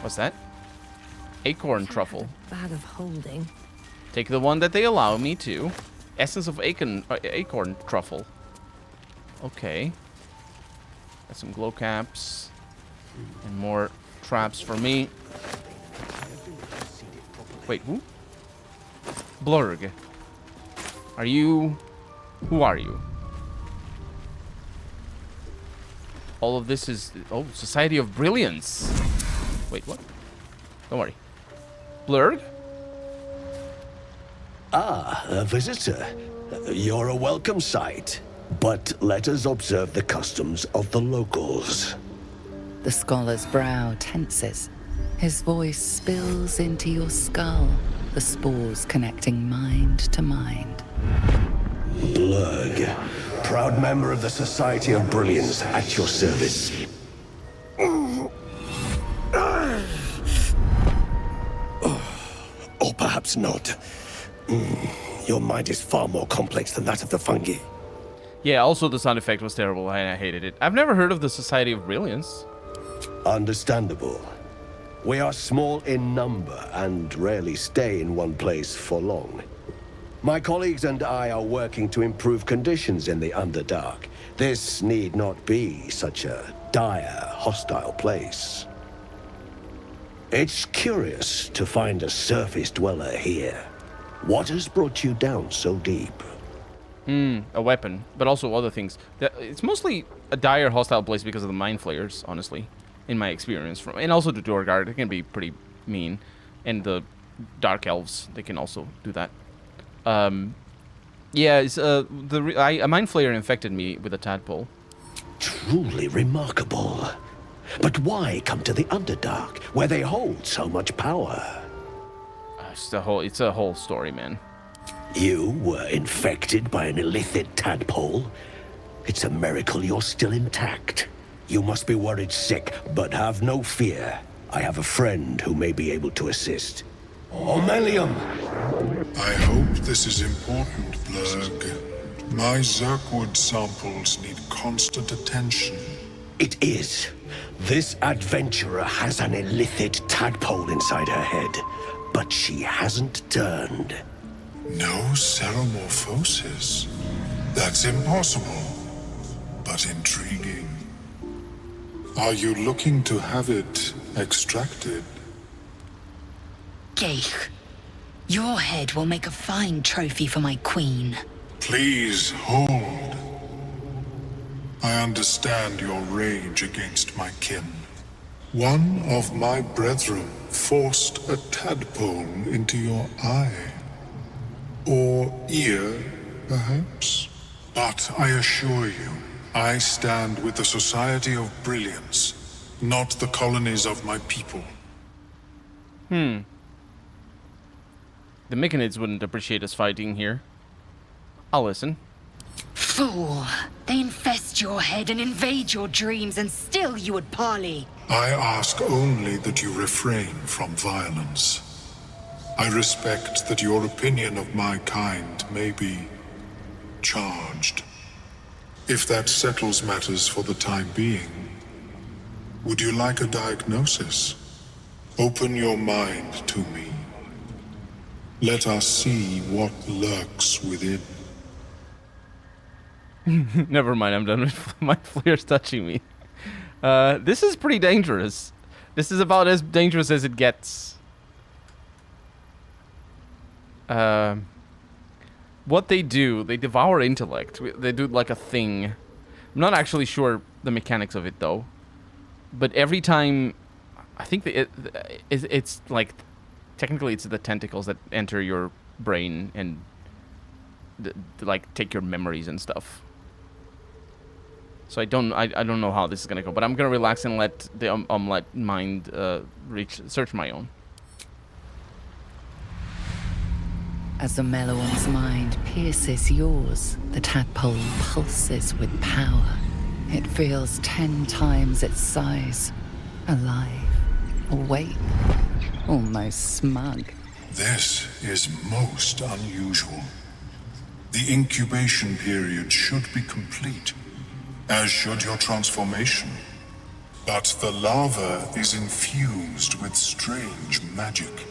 What's that? Acorn truffle. Bag of holding. Take the one that they allow me to. Essence of acorn truffle. Okay. Got some glow caps. And more traps for me. Wait, who? Blurg. Are you... Who are you? All of this is... Oh, Society of Brilliance. Wait, what? Don't worry. Blurg? Ah, a visitor. You're a welcome sight. But let us observe the customs of the locals. The scholar's brow tenses. His voice spills into your skull, the spores connecting mind to mind. Blurg, proud member of the Society of Brilliance, at your service. Or perhaps not. Your mind is far more complex than that of the fungi. Yeah, also the sound effect was terrible. I hated it. I've never heard of the Society of Brilliance. Understandable. We are small in number and rarely stay in one place for long. My colleagues and I are working to improve conditions in the Underdark. This need not be such a dire, hostile place. It's curious to find a surface dweller here. What has brought you down so deep? A weapon, but also other things. It's mostly a dire, hostile place because of the mind flayers, honestly, in my experience. And also the Dorgard, they can be pretty mean. And the Dark Elves, they can also do that. Yeah, it's, a mind flayer infected me with a tadpole. Truly remarkable. But why come to the Underdark, where they hold so much power? It's a whole story, man. You were infected by an illicit tadpole? It's a miracle you're still intact. You must be worried sick, but have no fear. I have a friend who may be able to assist. Omelium! I hope this is important, Blurg. My Zerkwood samples need constant attention. It is. This adventurer has an illicit tadpole inside her head, but she hasn't turned. No ceremorphosis. That's impossible, but intriguing. Are you looking to have it extracted? Geich, your head will make a fine trophy for my queen. Please hold. I understand your rage against my kin. One of my brethren forced a tadpole into your eye. Or ear, perhaps? But I assure you, I stand with the Society of Brilliance, not the colonies of my people. The Myconids wouldn't appreciate us fighting here. I'll listen. Fool! They infest your head and invade your dreams, and still you would parley. I ask only that you refrain from violence. I respect that your opinion of my kind may be charged. If that settles matters for the time being, would you like a diagnosis? Open your mind to me. Let us see what lurks within. Never mind, I'm done with my flares touching me. This is pretty dangerous. This is about as dangerous as it gets. What they do, they devour intellect. They do like a thing. I'm not actually sure the mechanics of it though. But every time, I think it's like, technically it's the tentacles that enter your brain and like take your memories and stuff. So I don't know how this is gonna go, but I'm gonna relax and let the omelette mind search my own. As the Meloan's mind pierces yours, the tadpole pulses with power. It feels 10 times its size. Alive, awake, almost smug. This is most unusual. The incubation period should be complete, as should your transformation. But the lava is infused with strange magic.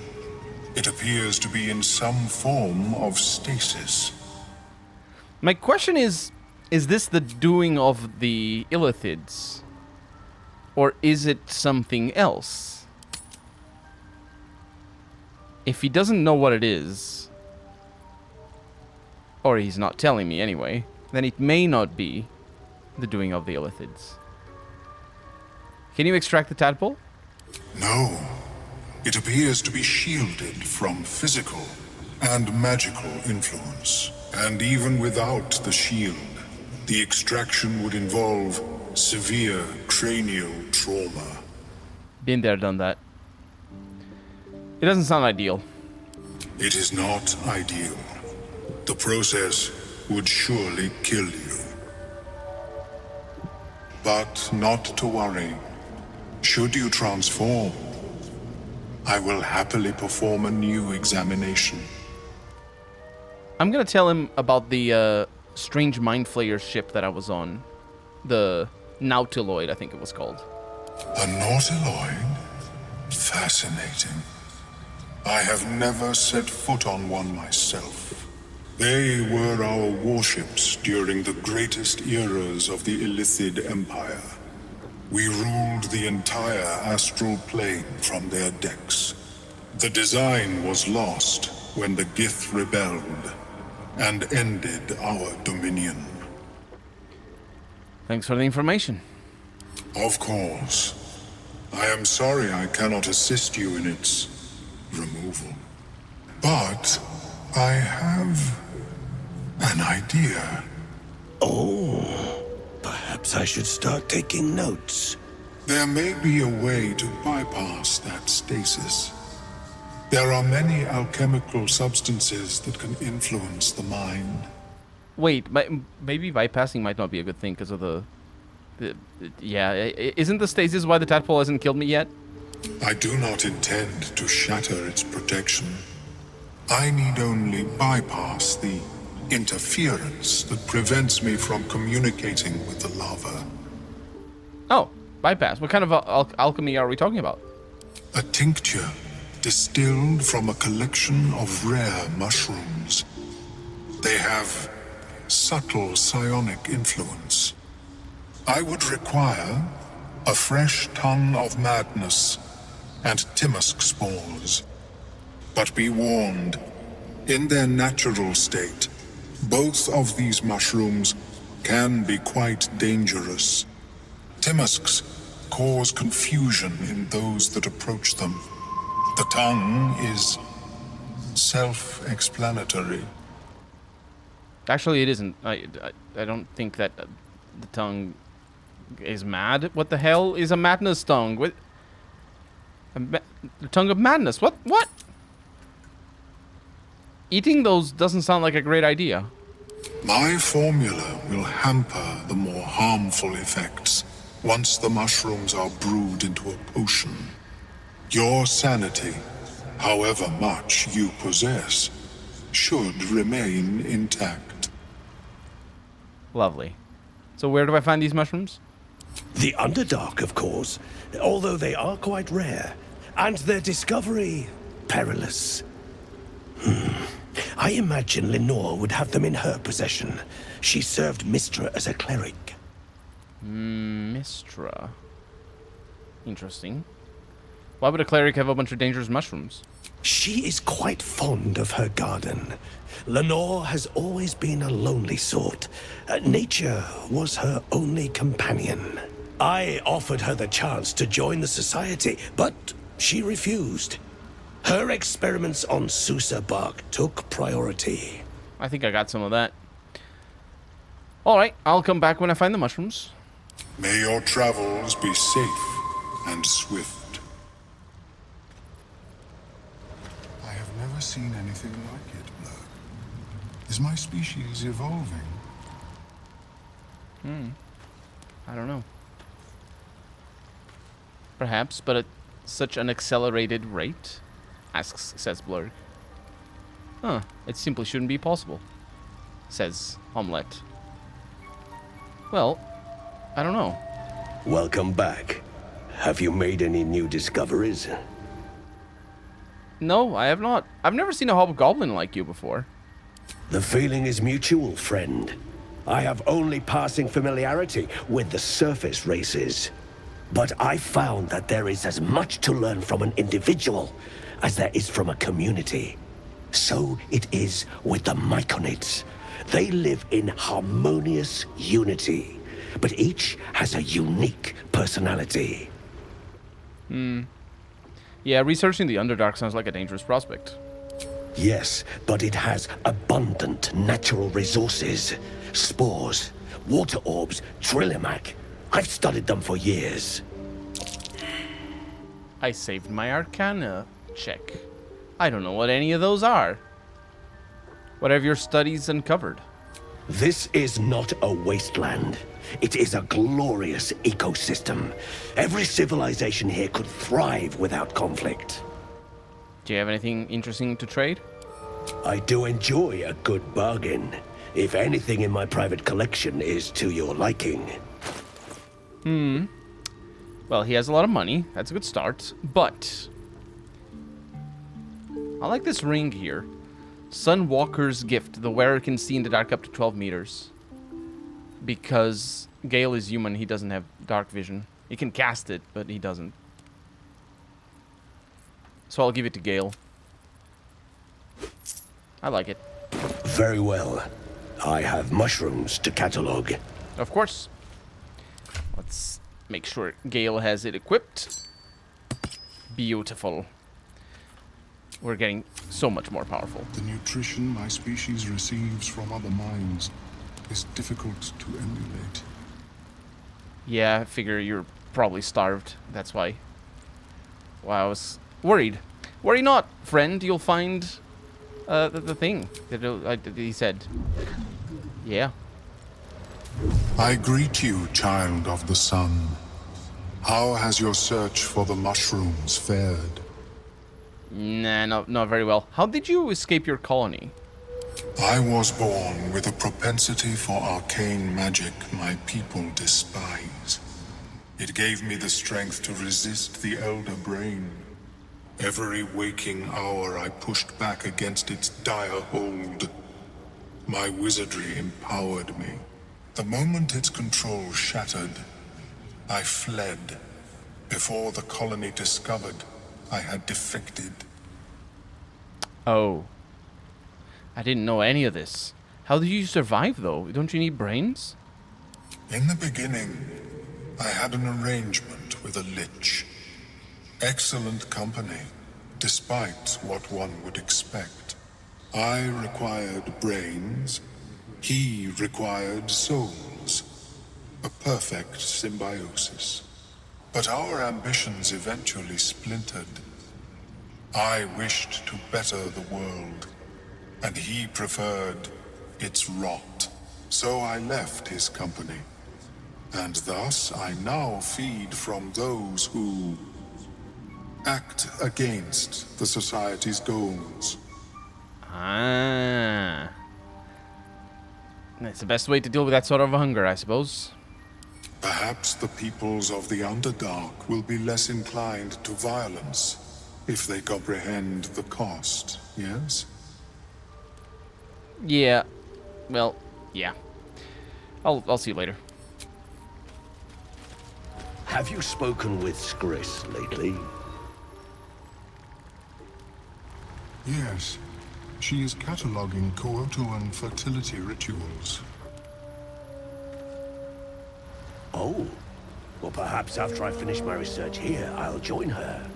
It appears to be in some form of stasis. My question is this the doing of the Illithids? Or is it something else? If he doesn't know what it is, or he's not telling me anyway, then it may not be the doing of the Illithids. Can you extract the tadpole? No. It appears to be shielded from physical and magical influence. And even without the shield, the extraction would involve severe cranial trauma. Been there, done that. It doesn't sound ideal. It is not ideal. The process would surely kill you. But not to worry. Should you transform, I will happily perform a new examination. I'm gonna tell him about the strange mind flayer ship that I was on. The Nautiloid, I think it was called. A nautiloid? Fascinating. I have never set foot on one myself. They were our warships during the greatest eras of the Illithid Empire. We ruled the entire astral plane from their decks. The design was lost when the Gith rebelled and ended our dominion. Thanks for the information. Of course. I am sorry I cannot assist you in its removal. But I have an idea. Oh, perhaps I should start taking notes. There may be a way to bypass that stasis. There are many alchemical substances that can influence the mind. Wait, maybe bypassing might not be a good thing because of the yeah, isn't the stasis why the tadpole hasn't killed me yet? I do not intend to shatter its protection. I need only bypass the interference that prevents me from communicating with the lava. Oh, bypass. What kind of alchemy are we talking about? A tincture distilled from a collection of rare mushrooms. They have subtle psionic influence. I would require a fresh ton of madness and Timusk spores. But be warned, in their natural state, both of these mushrooms can be quite dangerous. Timusks cause confusion in those that approach them. The tongue is self-explanatory. Actually, it isn't. I don't think that the tongue is mad. What the hell is a madness tongue? What? The tongue of madness. What? What? Eating those doesn't sound like a great idea. My formula will hamper the more harmful effects once the mushrooms are brewed into a potion. Your sanity, however much you possess, should remain intact. Lovely. So where do I find these mushrooms? The Underdark, of course, although they are quite rare, and their discovery perilous. I imagine Lenore would have them in her possession. She served Mystra as a cleric. Mystra. Interesting. Why would a cleric have a bunch of dangerous mushrooms? She is quite fond of her garden. Lenore has always been a lonely sort. Nature was her only companion. I offered her the chance to join the society, but she refused. Her experiments on Susa bark took priority. I think I got some of that. Alright, I'll come back when I find the mushrooms. May your travels be safe and swift. I have never seen anything like it, Blur. Is my species evolving? I don't know. Perhaps, but at such an accelerated rate? Says Blurg. Huh, it simply shouldn't be possible, says Omelette. Well, I don't know. Welcome back. Have you made any new discoveries? No, I have not. I've never seen a hobgoblin like you before. The feeling is mutual, friend. I have only passing familiarity with the surface races. But I found that there is as much to learn from an individual as there is from a community. So it is with the Myconids. They live in harmonious unity, but each has a unique personality. Yeah, researching the Underdark sounds like a dangerous prospect. Yes, but it has abundant natural resources. Spores, water orbs, Trillimac. I've studied them for years. I saved my Arcana check. I don't know what any of those are. What have your studies uncovered? This is not a wasteland. It is a glorious ecosystem. Every civilization here could thrive without conflict. Do you have anything interesting to trade? I do enjoy a good bargain. If anything in my private collection is to your liking. Well, he has a lot of money. That's a good start. But I like this ring here. Sunwalker's Gift. The wearer can see in the dark up to 12 meters. Because Gale is human, he doesn't have dark vision. He can cast it, but he doesn't. So I'll give it to Gale. I like it. Very well. I have mushrooms to catalog. Of course. Let's make sure Gale has it equipped. Beautiful. We're getting so much more powerful. The nutrition my species receives from other minds is difficult to emulate. Yeah, I figure you're probably starved. That's why. Well, I was worried. Worry not, friend. You'll find the thing that he said. Yeah. I greet you, child of the sun. How has your search for the mushrooms fared? Nah, not very well. How did you escape your colony? I was born with a propensity for arcane magic my people despise. It gave me the strength to resist the Elder Brain. Every waking hour I pushed back against its dire hold. My wizardry empowered me. The moment its control shattered, I fled. Before the colony discovered I had defected. Oh. I didn't know any of this. How did you survive, though? Don't you need brains? In the beginning, I had an arrangement with a lich. Excellent company, despite what one would expect. I required brains. He required souls. A perfect symbiosis. But our ambitions eventually splintered. I wished to better the world, and he preferred its rot. So I left his company. And thus I now feed from those who act against the society's goals. Ah. That's the best way to deal with that sort of hunger, I suppose. Perhaps the peoples of the Underdark will be less inclined to violence if they comprehend the cost, yes? Yeah. Well, yeah. I'll see you later. Have you spoken with Skris lately? Yes. She is cataloging Kootuan fertility rituals. Oh. Well, perhaps after I finish my research here, I'll join her.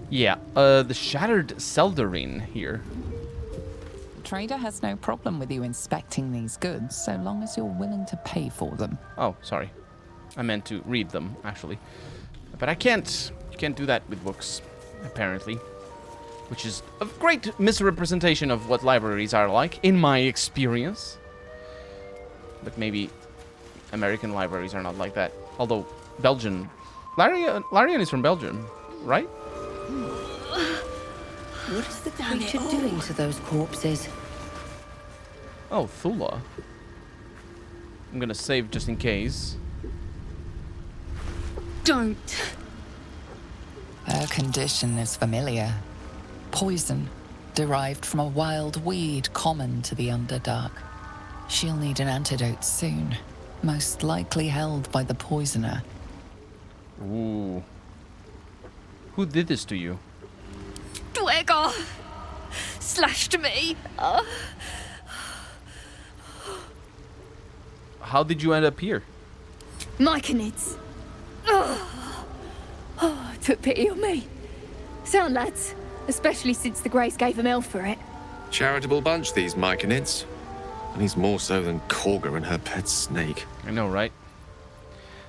Yeah, the Shattered Seldarine here. The trader has no problem with you inspecting these goods, so long as you're willing to pay for them. Oh, sorry. I meant to read them, actually. But I can't. You can't do that with books, apparently. Which is a great misrepresentation of what libraries are like, in my experience. But maybe American libraries are not like that. Although, Belgian... Larian is from Belgium, right? What is the creature doing to those corpses? Oh, Thula. I'm gonna save just in case. Don't. Her condition is familiar. Poison, derived from a wild weed common to the Underdark. She'll need an antidote soon, most likely held by the poisoner. Ooh. Who did this to you? Dwegar slashed me. How did you end up here? Myconids. Took pity on me. Sound lads, especially since the Greys gave him hell for it. Charitable bunch, these Myconids. And he's more so than Korga and her pet snake. I know, right?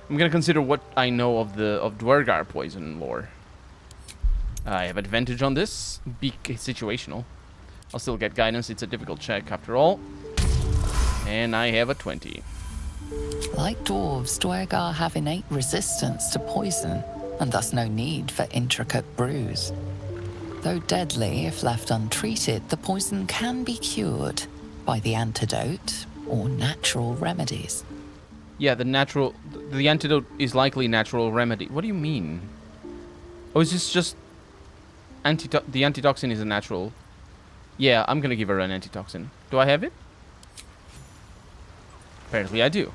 I'm gonna consider what I know of Dwergar poison lore. I have advantage on this. Be situational. I'll still get guidance. It's a difficult check after all. And I have a 20. Like dwarves, Dwergar have innate resistance to poison, and thus no need for intricate brews. Though deadly if left untreated, the poison can be cured by the antidote or natural remedies. Yeah, the antidote is likely natural remedy. What do you mean? Oh, is this just the antitoxin is a natural? Yeah, I'm gonna give her an antitoxin. Do I have it? Apparently I do.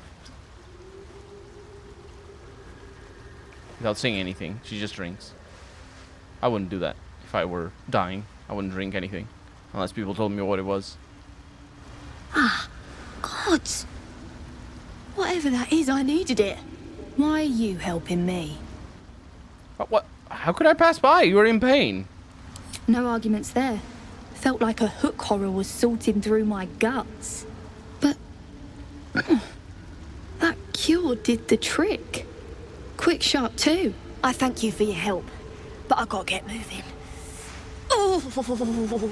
Without saying anything, she just drinks. I wouldn't do that if I were dying. I wouldn't drink anything unless people told me what it was. Gods! Whatever that is, I needed it. Why are you helping me? What? How could I pass by? You were in pain. No arguments there. Felt like a hook horror was sorting through my guts. But... that cure did the trick. Quick, sharp too. I thank you for your help, but I gotta get moving. Oh,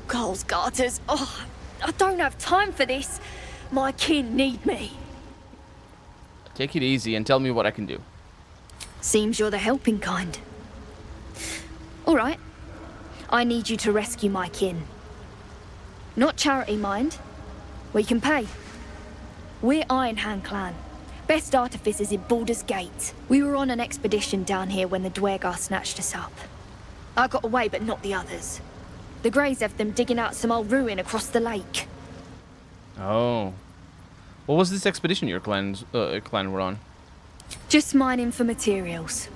Carl's garters. Oh, I don't have time for this. My kin need me. Take it easy and tell me what I can do. Seems you're the helping kind. All right. I need you to rescue my kin. Not charity, mind. We can pay. We're Iron Hand Clan. Best artificers in Baldur's Gate. We were on an expedition down here when the Dwergar snatched us up. I got away, but not the others. The Greys have them digging out some old ruin across the lake. Oh. What was this expedition your clan were on? Just mining for materials.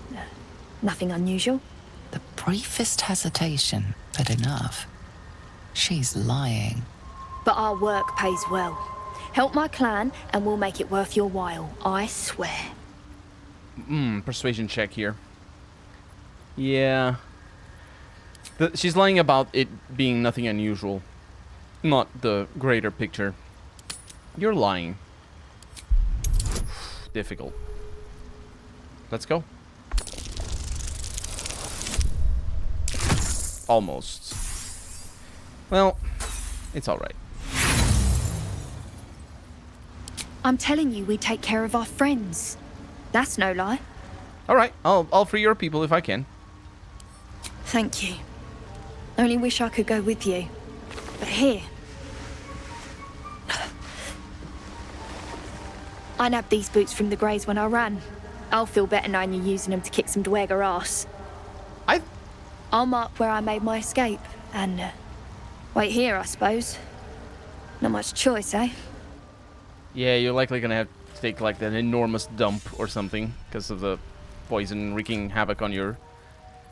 Nothing unusual. The briefest hesitation, but enough. She's lying. But our work pays well. Help my clan, and we'll make it worth your while. I swear. Persuasion check here. Yeah. She's lying about it being nothing unusual. Not the greater picture. You're lying. Difficult. Let's go. Almost. Well, it's alright. I'm telling you, we take care of our friends. That's no lie. Alright, I'll free your people if I can. Thank you. Only wish I could go with you. But here. I nabbed these boots from the Greys when I ran. I'll feel better knowing you're using them to kick some Dwergar ass. I'll mark where I made my escape, and wait here, I suppose. Not much choice, eh? Yeah, you're likely gonna have to take like an enormous dump or something because of the poison wreaking havoc on your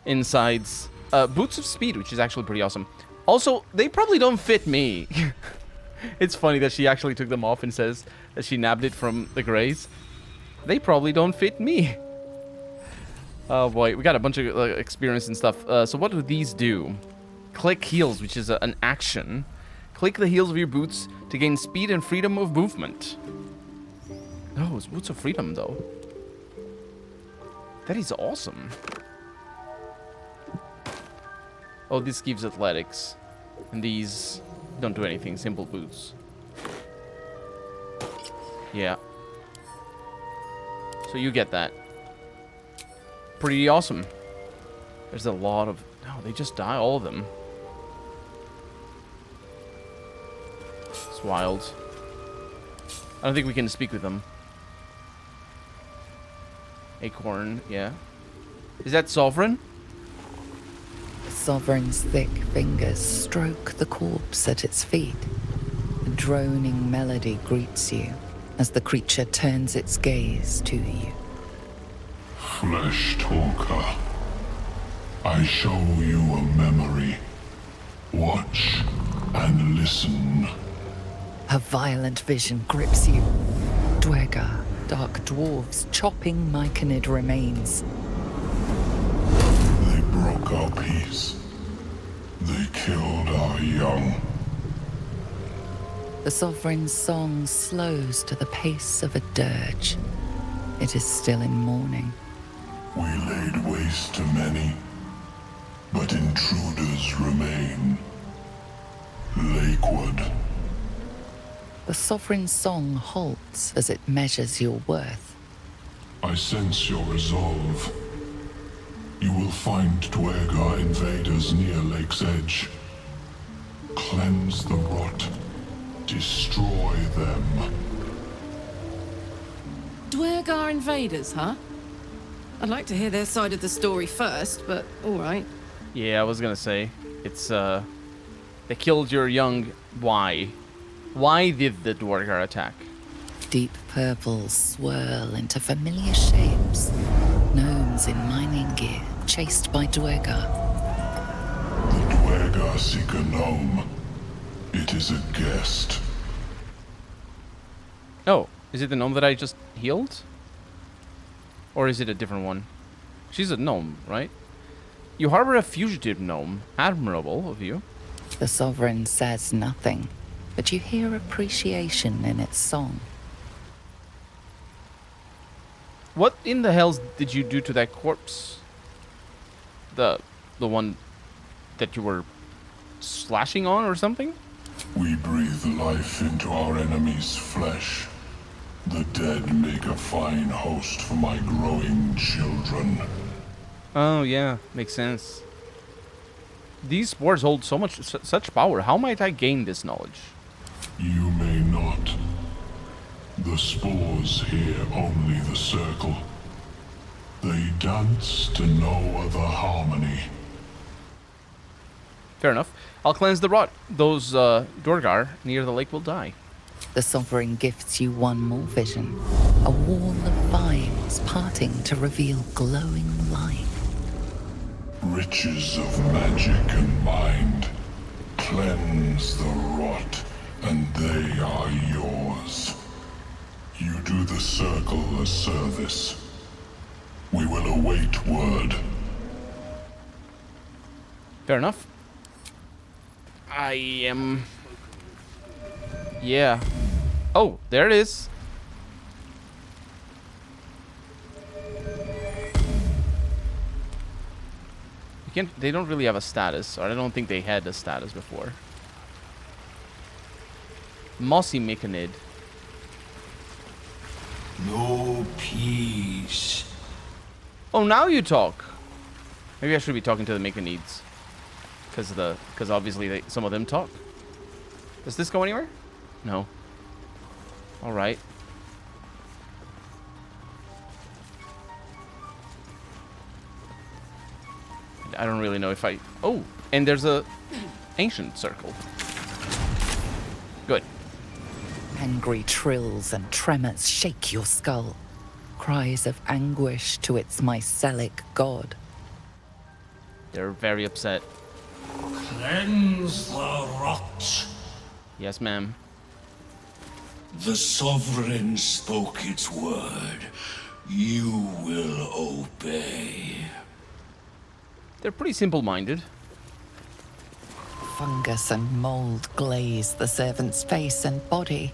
insides. Boots of speed, which is actually pretty awesome. Also, they probably don't fit me. It's funny that she actually took them off and says that she nabbed it from the Greys. They probably don't fit me. Oh boy, we got a bunch of experience and stuff. So what do these do? Click heels, which is an action. Click the heels of your boots to gain speed and freedom of movement. Oh, it's boots of freedom though. That is awesome. Oh, this gives athletics. And these don't do anything, simple boots. Yeah. So you get that. Pretty awesome. There's a lot of... Oh, they just die, all of them. It's wild. I don't think we can speak with them. Acorn, yeah. Is that Sovereign? The Sovereign's thick fingers stroke the corpse at its feet. A droning melody greets you as the creature turns its gaze to you. Flesh talker, I show you a memory. Watch and listen. A violent vision grips you. Dwergar, dark dwarves chopping Myconid remains. They broke our peace. They killed our young. The Sovereign's song slows to the pace of a dirge. It is still in mourning. We laid waste to many, but intruders remain. Lakewood. The Sovereign's song halts as it measures your worth. I sense your resolve. You will find Dwergar invaders near Lake's Edge. Cleanse the rot. Destroy them. Dwergar invaders, huh? I'd like to hear their side of the story first, but alright. Yeah, I was gonna say. It's, they killed your young. Why? Why did the Dwargar attack? Deep purples swirl into familiar shapes. Gnomes in mining gear, chased by Dwergar. The Dwergar seek a gnome. It is a guest. Oh, is it the gnome that I just healed? Or is it a different one? She's a gnome, right? You harbor a fugitive gnome. Admirable of you. The Sovereign says nothing, but you hear appreciation in its song. What in the hell did you do to that corpse? The one that you were slashing on or something? We breathe life into our enemy's flesh. The dead make a fine host for my growing children. Oh yeah, makes sense. These spores hold such power. How might I gain this knowledge? You may not. The spores hear only the circle. They dance to no other harmony. Fair enough. I'll cleanse the rot. Those Dwargar near the lake will die. The Sovereign gifts you one more vision. A wall of vines parting to reveal glowing light. Riches of magic and mind. Cleanse the rot, and they are yours. You do the circle a service. We will await word. Fair enough. I am... Yeah. Oh, there it is. You can't... They don't really have a status, or I don't think they had a status before. Mossy Myconid. No peace. Oh, now you talk. Maybe I should be talking to the Myconids. Because obviously some of them talk. Does this go anywhere? No. Alright. I don't really know if I... Oh, and there's a ancient circle. Good. Angry trills and tremors shake your skull. Cries of anguish to its mycelic god. They're very upset. Cleanse the rot. Yes, ma'am. The Sovereign spoke its word. You will obey. They're pretty simple-minded. Fungus and mold glaze the servant's face and body.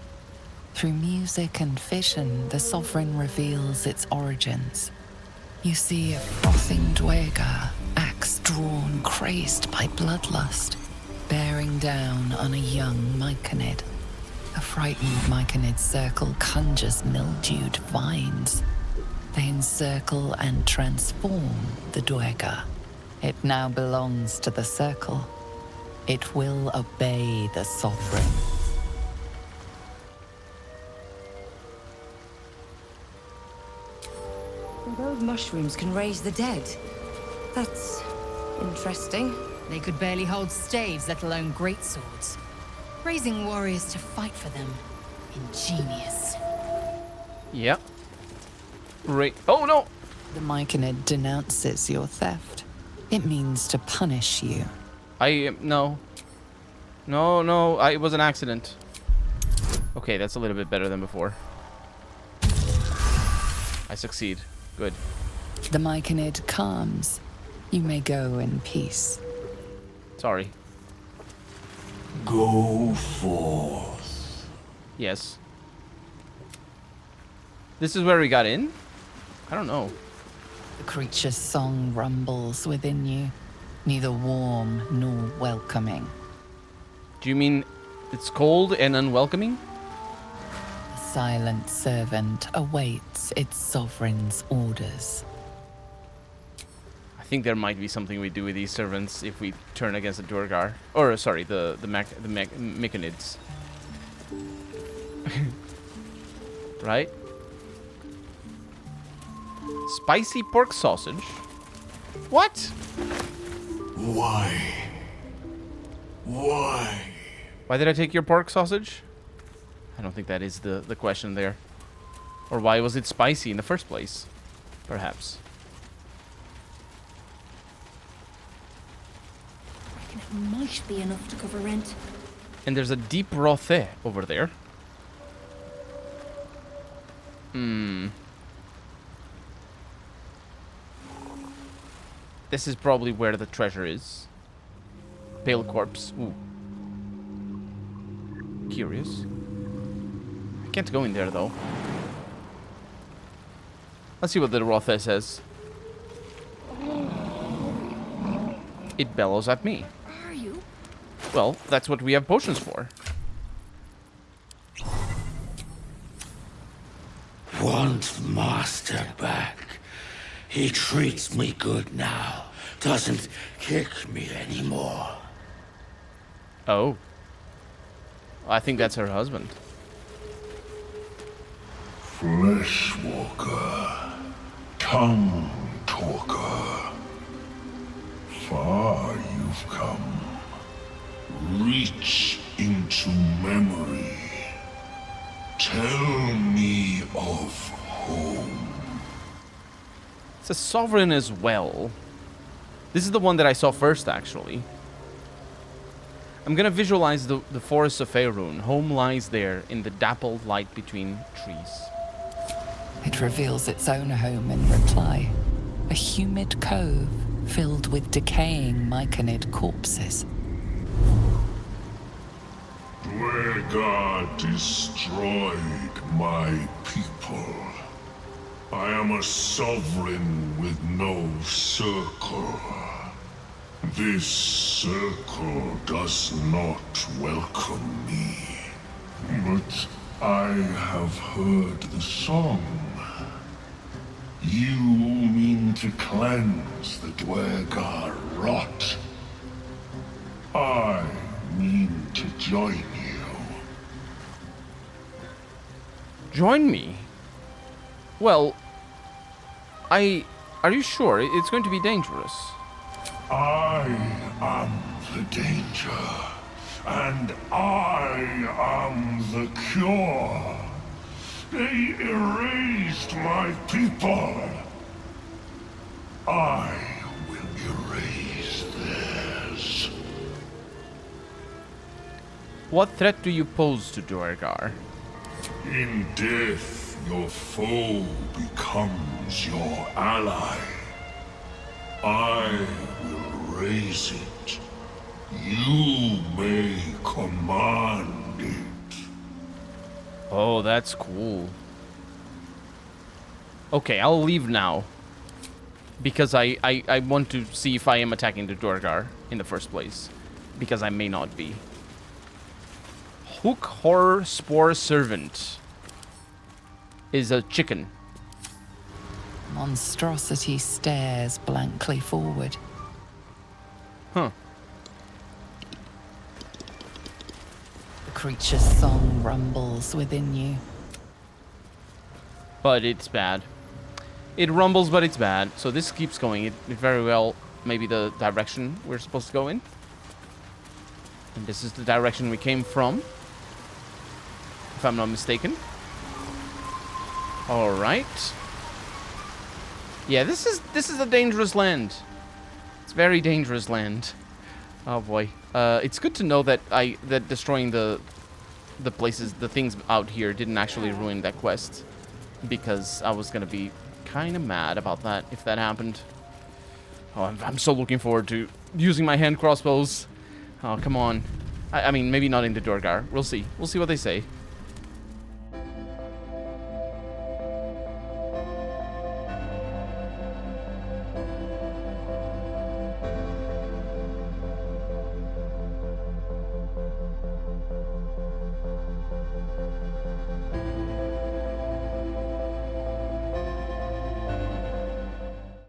Through music and vision, the Sovereign reveals its origins. You see a frothing Dwergar, axe drawn, crazed by bloodlust, bearing down on a young Myconid. A frightened Myconid circle conjures mildewed vines. They encircle and transform the Dwergar. It now belongs to the circle. It will obey the Sovereign. Those mushrooms can raise the dead. That's interesting. They could barely hold staves, let alone greatswords. Raising warriors to fight for them. Ingenious. Yep. Right. Oh, no! The Myconid denounces your theft. It means to punish you. No. No, it was an accident. Okay, that's a little bit better than before. I succeed. Good. The Myconid calms. You may go in peace. Sorry. Go forth. Yes. This is where we got in? I don't know. The creature's song rumbles within you, neither warm nor welcoming. Do you mean it's cold and unwelcoming? The silent servant awaits its sovereign's orders. I think there might be something we do with these servants if we turn against the Duergar. Or, sorry, the Myconids. Right? Spicy pork sausage? What? Why? Why? Why did I take your pork sausage? I don't think that is the question there. Or why was it spicy in the first place? Perhaps. I reckon it might be enough to cover rent. And there's a deep rothe over there. This is probably where the treasure is. Pale corpse. Ooh. Curious. I can't go in there though. Let's see what the rothe says. It bellows at me. Are you? Well, that's what we have potions for. Want master back. He treats me good now. Doesn't kick me anymore. Oh. I think that's her husband. Fleshwalker, tongue talker. Far you've come. Reach into memory. Tell me of home. It's a sovereign as well. This is the one that I saw first, actually. I'm gonna visualize the forests of Faerun. Home lies there in the dappled light between trees. It reveals its own home in reply. A humid cove filled with decaying Myconid corpses. Duergar destroyed my people. I am a sovereign with no circle. This circle does not welcome me. But I have heard the song. You mean to cleanse the Duergar rot. I mean to join you. Join me? Well, are you sure? It's going to be dangerous. I am the danger, and I am the cure. They erased my people. I will erase theirs. What threat do you pose to Duergar? In death, your foe becomes your ally. I will raise it. You may command it. Oh, that's cool. Okay, I'll leave now. Because I want to see if I am attacking the Duergar in the first place. Because I may not be. Hook Horror Spore Servant is a chicken. Monstrosity stares blankly forward. Huh. The creature's song rumbles within you. But it's bad. It rumbles, but it's bad. So this keeps going. It very well maybe the direction we're supposed to go in. And this is the direction we came from, if I'm not mistaken. All right. Yeah, this is a dangerous land. It's very dangerous land. Oh boy. It's good to know that that destroying the places, the things out here didn't actually ruin that quest, because I was gonna be kind of mad about that if that happened. Oh, I'm so looking forward to using my hand crossbows. Oh, come on. I mean, maybe not into Durgar. We'll see. We'll see what they say.